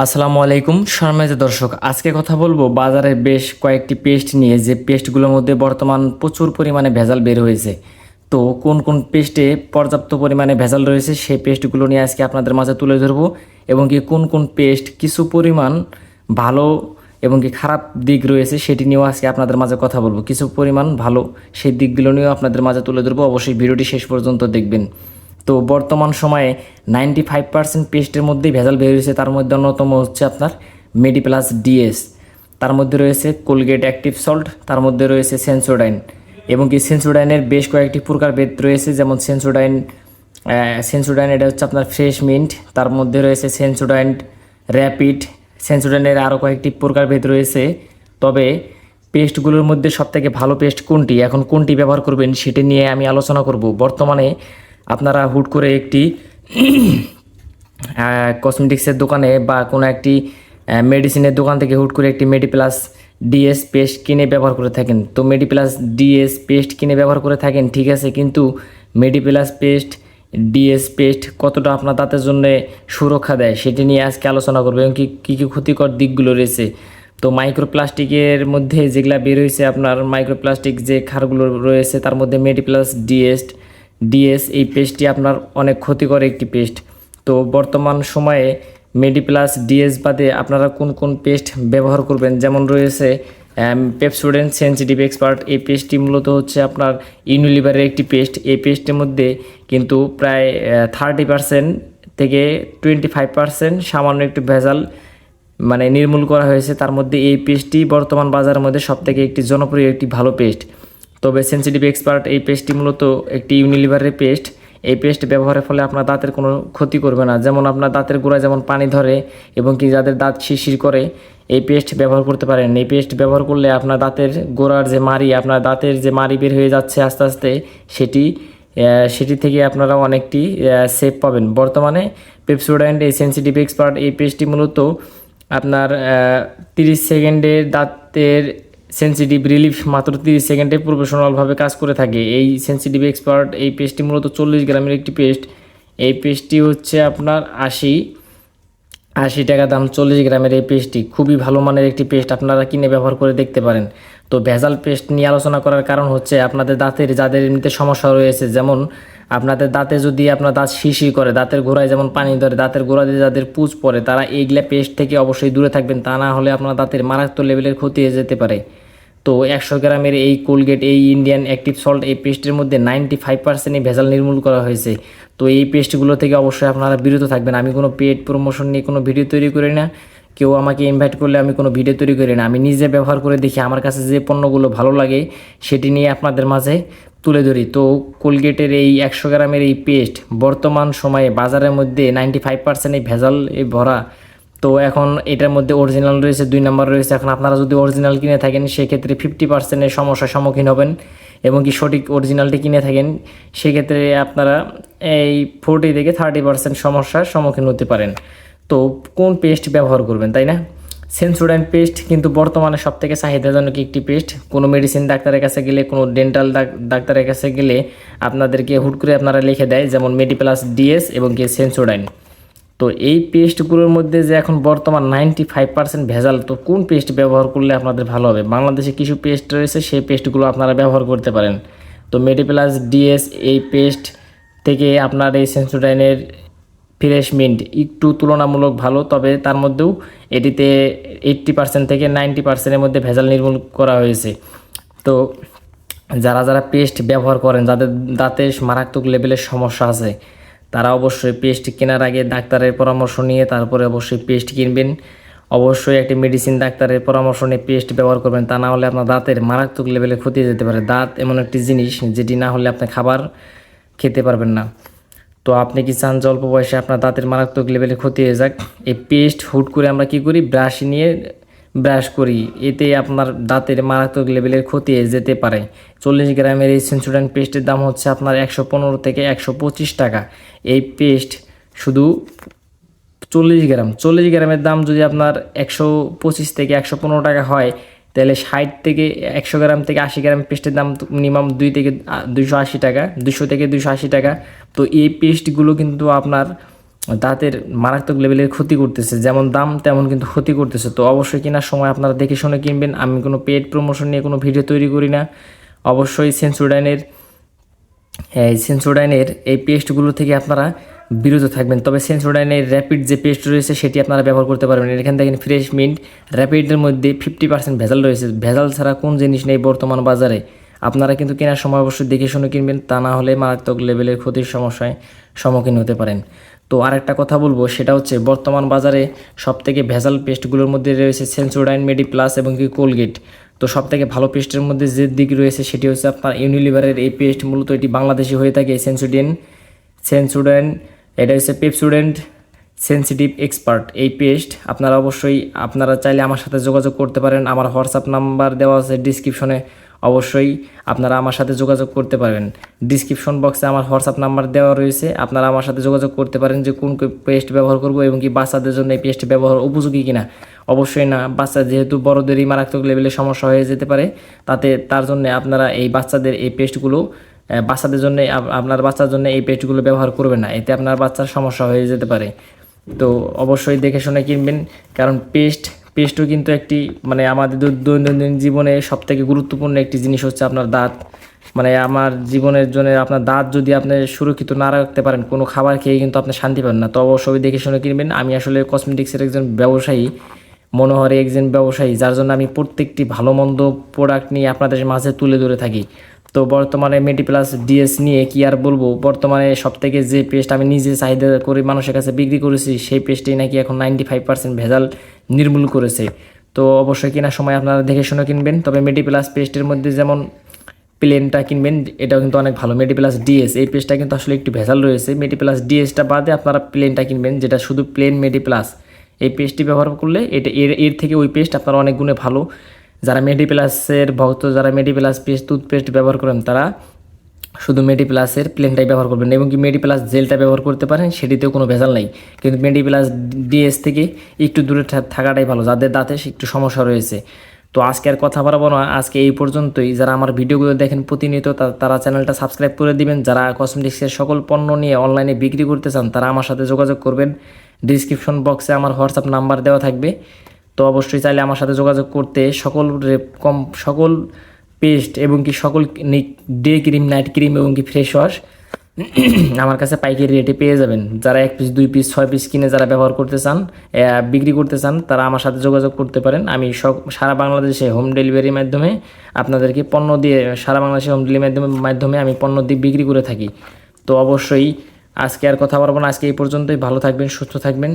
আসসালামু আলাইকুম সম্মানিত দর্শক, আজকে কথা বলবো বাজারে বেশ কয়েকটি পেস্ট নিয়ে, যে পেস্টগুলোর মধ্যে বর্তমান প্রচুর পরিমাণে ভেজাল বের হয়েছে। তো কোন কোন পেস্টে পর্যাপ্ত পরিমাণে ভেজাল রয়েছে সেই পেস্টগুলো নিয়ে আজকে আপনাদের মাঝে তুলে ধরবো, এবং কি কোন কোন পেস্ট কিছু পরিমাণ ভালো এবং কি খারাপ দিক রয়েছে সেটি নিয়েও আজকে আপনাদের মাঝে কথা বলবো। কিছু পরিমাণ ভালো সেই দিকগুলো নিয়েও আপনাদের মাঝে তুলে ধরবো, অবশ্যই ভিডিওটি শেষ পর্যন্ত দেখবেন। তো বর্তমান সময়ে 95% পেস্টের মধ্যেই ভেজাল বের হয়েছে। তার মধ্যে অন্যতম হচ্ছে আপনার মেডিপ্লাস ডিএস, তার মধ্যে রয়েছে কোলগেট অ্যাক্টিভ সল্ট, তার মধ্যে রয়েছে সেন্সোডাইন, এবং কি সেন্সোডাইনের বেশ কয়েকটি প্রকারভেদ রয়েছে, যেমন সেন্সোডাইন এটা হচ্ছে আপনার ফ্রেশ মিন্ট, তার মধ্যে রয়েছে সেন্সোডাইন র্যাপিড, সেন্সোডাইনের আরও কয়েকটি প্রকারভেদ রয়েছে। তবে পেস্টগুলোর মধ্যে সবথেকে ভালো পেস্ট কোনটি, এখন কোনটি ব্যবহার করবেন সেটি নিয়ে আমি আলোচনা করব। বর্তমানে আপনারা হুট করে একটি কসমেটিক্সের দোকানে বা কোনো একটি মেডিসিনের দোকান থেকে হুট করে একটি মেডিপ্লাস ডিএস পেস্ট কিনে ব্যবহার করে থাকেন। তো মেডিপ্লাস ডিএস পেস্ট কিনে ব্যবহার করে থাকেন, ঠিক আছে, কিন্তু মেডিপ্লাস পেস্ট ডিএস পেস্ট কতটা আপনার দাঁতের জন্য সুরক্ষা দেয় সেটি নিয়ে আজকে আলোচনা করবো, এবং কী কী ক্ষতিকর দিকগুলো রয়েছে। তো মাইক্রোপ্লাস্টিকের মধ্যে যেগুলা বের হয়েছে, আপনার মাইক্রোপ্লাস্টিক যে ক্ষারগুলো রয়েছে তার মধ্যে মেডিপ্লাস ডিএস এই পেস্টটি আপনার অনেক ক্ষতিকর একটি পেস্ট। তো বর্তমান সময়ে মেডিপ্লাস ডিএস বাদে আপনারা কোন কোন পেস্ট ব্যবহার করবেন, যেমন রয়েছে পেপসোডেন্ট সেনসিটিভ এক্সপার্ট। এই পেস্টটি মূলত হচ্ছে আপনার ইউনিলিভারের একটি পেস্ট। এই পেস্টের মধ্যে কিন্তু প্রায় 30% থেকে 25% সামান্য একটু ভেজাল মানে নির্মূল করা হয়েছে। তার মধ্যে এই পেস্টটি বর্তমান বাজারের মধ্যে সবথেকে একটি জনপ্রিয় একটি ভালো পেস্ট। তবে সেনসিটিভ এক্সপার্ট এই পেস্টটি মূলত একটি ইউনিলিভারের পেস্ট। এই পেস্ট ব্যবহারের ফলে আপনার দাঁতের কোনো ক্ষতি করবে না, যেমন আপনার দাঁতের গোড়ায় যেমন পানি ধরে এবং কি যাদের দাঁত শিরশির করে এই পেস্ট ব্যবহার করতে পারেন। এই পেস্ট ব্যবহার করলে আপনার দাঁতের গোড়ার যে মাড়ি, আপনার দাঁতের যে মাড়ি বের হয়ে যাচ্ছে আস্তে আস্তে, সেটি থেকে আপনারা অনেকটি সেফ পাবেন। বর্তমানে পেপসোডেন্ট এই সেনসিটিভ এক্সপার্ট এই পেস্টটি মূলত আপনার 30 সেকেন্ডের দাঁতের সেনসিটিভ রিলিফ মাত্র 30 সেকেন্ডে প্রফেশনালভাবে কাজ করে থাকে। এই সেনসিটিভ এক্সপার্ট এই পেস্টটি মূলত 40 গ্রামের একটি পেস্ট। এই পেস্টটি হচ্ছে আপনার 80 টাকা দাম 40 গ্রামের। এই পেস্টটি খুবই ভালো মানের একটি পেস্ট, আপনারা কিনে ব্যবহার করে দেখতে পারেন। তো ভেজাল পেস্ট নিয়ে আলোচনা করার কারণ হচ্ছে আপনাদের দাঁতের যাদের এমনিতে সমস্যা রয়েছে, যেমন আপনাদের দাঁতে যদি আপনার দাঁত শিরশির করে, দাঁতের গোড়ায় যেমন পানি ধরে, দাঁতের গোড়া দিয়ে যাদের পুঁজ পড়ে, তারা এইগুলা পেস্ট থেকে অবশ্যই দূরে থাকবেন, তা না হলে আপনার দাঁতের মারাত্মক লেভেলের ক্ষতি হয়ে যেতে পারে। তো 100 গ্রামের এই কোলগেট এই ইন্ডিয়ান অ্যাক্টিভ সল্ট এই পেস্টের মধ্যে 95% ভেজাল নির্মূল করা হয়েছে। তো এই পেস্টগুলো থেকে অবশ্যই আপনারা বিরত থাকবেন। আমি কোনো পেড প্রমোশন নিয়ে কোনো ভিডিও তৈরি করি না, কেউ আমাকে ইনভাইট করলে আমি কোনো ভিডিও তৈরি করি না। আমি নিজে ব্যবহার করে দেখি, আমার কাছে যে পণ্যগুলো ভালো লাগে সেটি নিয়ে আপনাদের মাঝে তুলে ধরি। তো কোলগেটের এই 100 গ্রামের এই পেস্ট বর্তমান সময়ে বাজারের মধ্যে 95% এই ভেজাল ভরা। তো এখন এটার মধ্যে অরিজিনাল রয়েছে, 2 নাম্বার রয়েছে। এখন আপনারা যদি অরিজিনাল কিনে থাকেন সেক্ষেত্রে 50%-এর সমস্যার সম্মুখীন হবেন, এবং কি সঠিক অরিজিনালটি কিনে থাকেন সেক্ষেত্রে আপনারা এই 40 থেকে 30% সমস্যার সম্মুখীন হতে পারেন। তো কোন পেস্ট ব্যবহার করবেন, তাই না? সেন্সোডাইন পেস্ট কিন্তু বর্তমানে সবথেকে চাহিদাজনক একটি পেস্ট। কোনো মেডিসিন ডাক্তারের কাছে গেলে, কোনো ডেন্টাল ডাক্তারের কাছে গেলে আপনাদেরকে হুট করে আপনারা লিখে দেয়, যেমন মেডিপ্লাস ডিএস এবং কি সেন্সোডাইন। তো এই পেস্টগুলোর মধ্যে যে এখন বর্তমান 95% ভেজাল, তো কোন পেস্ট ব্যবহার করলে আপনাদের ভালো হবে? বাংলাদেশে কিছু পেস্ট রয়েছে, সেই পেস্টগুলো আপনারা ব্যবহার করতে পারেন। তো মেডিপ্লাস ডিএস এই পেস্ট থেকে আপনার এই সেন্সোডাইনের ফ্রেশ মিন্ট একটু তুলনামূলক ভালো, তবে তার মধ্যেও এটিতে 80% থেকে 90%-এর মধ্যে ভেজাল নির্মূল করা হয়েছে। তো যারা যারা পেস্ট ব্যবহার করেন, যাদের দাঁতে মারাত্মক লেভেলের সমস্যা আছে, তারা অবশ্যই পেস্ট কেনার আগে ডাক্তারের পরামর্শ নিয়ে তারপরে অবশ্যই পেস্ট কিনবেন। অবশ্যই একটি মেডিসিন ডাক্তারের পরামর্শ নিয়ে পেস্ট ব্যবহার করবেন, তা না হলে আপনার দাঁতের মারাত্মক লেভেলে ক্ষতি যেতে পারে। দাঁত এমন একটি জিনিস যেটি না হলে আপনি খাবার খেতে পারবেন না। তো আপনি কি চান যে অল্প বয়সে আপনার দাঁতের মারাত্মক লেভেলে ক্ষতি হয়ে যাক? এই পেস্ট হুট করে আমরা কি করি, ব্রাশ নিয়ে ব্রাশ করি, এতে আপনার দাঁতের মারাত্মক লেভেলের ক্ষতি হয়ে যেতে পারে। 40 গ্রামের এই সেন্সোডাইন পেস্টের দাম হচ্ছে আপনার 115 থেকে 125 টাকা। এই পেস্ট শুধু 40 গ্রামের দাম যদি আপনার 125 থেকে 115 টাকা হয়, তাহলে 60 থেকে 100 গ্রাম থেকে 80 গ্রাম পেস্টের দাম মিনিমাম 2 থেকে 280 টাকা, 200 থেকে 280 টাকা। তো এই পেস্টগুলো কিন্তু আপনার দাঁতের মারাত্মক লেভেলের ক্ষতি করতেছে, যেমন দাম তেমন কিন্তু ক্ষতি করতেছে। তো অবশ্যই কেনার সময় আপনারা দেখে শুনে কিনবেন। আমি কোনো পেড প্রমোশন নিয়ে কোনো ভিডিও তৈরি করি না। অবশ্যই সেন্সোডাইনের এই পেস্টগুলো থেকে আপনারা বিরত থাকবেন। তবে সেন্সোডাইনের র্যাপিড যে পেস্ট রয়েছে সেটি আপনারা ব্যবহার করতে পারবেন। এখানে দেখেন ফ্রেশ মিন্ট র্যাপিডের মধ্যে 50% ভেজাল রয়েছে। ভেজাল ছাড়া কোন জিনিস নেই বর্তমান বাজারে। আপনারা কিন্তু কেনার সময় অবশ্যই দেখে শুনে কিনবেন, তা না হলে মারাত্মক লেভেলের ক্ষতির সমস্যায় সম্মুখীন হতে পারেন। তো আরেকটা কথা বলবো, সেটা হচ্ছে বর্তমান বাজারে সবথেকে ভেজাল পেস্টগুলোর মধ্যে রয়েছে সেন্সোডাইন, মেডিপ্লাস এবং কি কোলগেট। তো সবথেকে ভালো পেস্টের মধ্যে যে দিক রয়েছে সেটি হচ্ছে আপনার ইউনিলিভারের এই পেস্ট। মূলত এটি বাংলাদেশি হয়ে থাকে। সেন্সোডাইন এটা হচ্ছে পেপসোডেন্ট সেনসিটিভ এক্সপার্ট এই পেস্ট। আপনারা চাইলে আমার সাথে যোগাযোগ করতে পারেন। আমার হোয়াটসঅ্যাপ নাম্বার দেওয়া আছে ডিসক্রিপশনে, অবশ্যই আপনারা আমার সাথে যোগাযোগ করতে পারবেন। ডিসক্রিপশন বক্সে আমার হোয়াটসঅ্যাপ নাম্বার দেওয়া রয়েছে, আপনারা আমার সাথে যোগাযোগ করতে পারেন যে কোন পেস্ট ব্যবহার করব এবং কি বাচ্চাদের জন্য এই পেস্ট ব্যবহার উপযোগী কিনা। অবশ্যই না, বাচ্চা যেহেতু বড়দেরই মারাত্মক লেভেলের সমস্যা হয়ে যেতে পারে, তার জন্য আপনারা এই বাচ্চাদের এই পেস্টগুলো বাচ্চাদের জন্য আপনার বাচ্চার জন্য এই পেস্টগুলো ব্যবহার করবেন না, এতে আপনার বাচ্চার সমস্যা হয়ে যেতে পারে। তো অবশ্যই দেখে শুনে কিনবেন, কারণ পেস্টও কিন্তু একটি আমাদের দৈনন্দিন জীবনে সবথেকে গুরুত্বপূর্ণ একটি জিনিস হচ্ছে আপনার দাঁত। আমার জীবনের জন্য আপনার দাঁত যদি আপনি সুরক্ষিত না রাখতে পারেন, কোনো খাবার খেয়ে কিন্তু আপনি শান্তি পাবেন না। তো অবশ্যই দেখে শুনে কিনবেন। আমি আসলে কসমেটিক্সের একজন ব্যবসায়ী, মনোহরে একজন ব্যবসায়ী, যার জন্য আমি প্রত্যেকটি ভালো মন্দ প্রোডাক্ট নিয়ে আপনাদের মাঝে তুলে ধরে থাকি। তো বর্তমানে মেডিপ্লাস ডিএস নিয়ে কি আর বলবো, বর্তমানে সবথেকে যে পেস্ট আমি নিজে চাহিদা করে মানুষের কাছে বিক্রি করেছি সেই পেস্টই নাকি এখন 95% ভেজাল নির্মূল করেছে। তো অবশ্যই কেনার সময় আপনারা দেখে শুনে কিনবেন। তবে মেডিপ্লাস পেস্টের মধ্যে যেমন প্লেনটা কিনবেন, এটাও কিন্তু অনেক ভালো। মেডিপ্লাস ডিএস এই পেস্টটা কিন্তু আসলে একটু ভেজাল রয়েছে। মেডিপ্লাস ডিএসটা বাদে আপনারা প্লেনটা কিনবেন, যেটা শুধু প্লেন মেডিপ্লাস। এই পেস্টটি ব্যবহার করলে এর থেকে ওই পেস্ট আপনার অনেক গুণে ভালো। যারা মেডিপ্লাসের ভক্ত, যারা মেডিপ্লাস টুথপেস্ট ব্যবহার করেন, তারা শুধু মেডিপ্লাসের প্লেনটাই ব্যবহার করবেন এবং কি মেডিপ্লাস জেলটা ব্যবহার করতে পারেন, সেটিতেও কোনো ভেজাল নাই। কিন্তু মেডিপ্লাস ডিএস থেকে একটু দূরে থাকাটাই ভালো, যাদের দাঁতে একটু সমস্যা রয়েছে। তো আজকে আর কথা বাড়াবো না, আজকে এই পর্যন্তই। যারা আমার ভিডিওগুলো দেখেন প্রতিনিয়ত, তারা চ্যানেলটা সাবস্ক্রাইব করে দিবেন। যারা কসমেটিক্সের সকল পণ্য নিয়ে অনলাইনে বিক্রি করতে চান, তারা আমার সাথে যোগাযোগ করবেন। ডিসক্রিপশন বক্সে আমার হোয়াটসঅ্যাপ নাম্বার দেওয়া থাকবে। তো অবশ্যই চাইলে আমার সাথে যোগাযোগ করতে সকল পেস্ট এবং কি সকল ডে ক্রিম, নাইট ক্রিম এবং কি ফ্রেশ ওয়াশ আমার কাছে পাইকারি রেটে পেয়ে যাবেন। যারা 1 পিস 2 পিস 6 পিস কিনে যারা ব্যবহার করতে চান, বিক্রি করতে চান, তারা আমার সাথে যোগাযোগ করতে পারেন। আমি সারা বাংলাদেশে হোম ডেলিভারির মাধ্যমে আপনাদেরকে পণ্য দিয়ে, সারা বাংলাদেশে হোম ডেলিভারির মাধ্যমে আমি পণ্য দিয়ে বিক্রি করে থাকি। তো অবশ্যই আজকে আর কথা বলবো না, আজকে এই পর্যন্তই। ভালো থাকবেন, সুস্থ থাকবেন।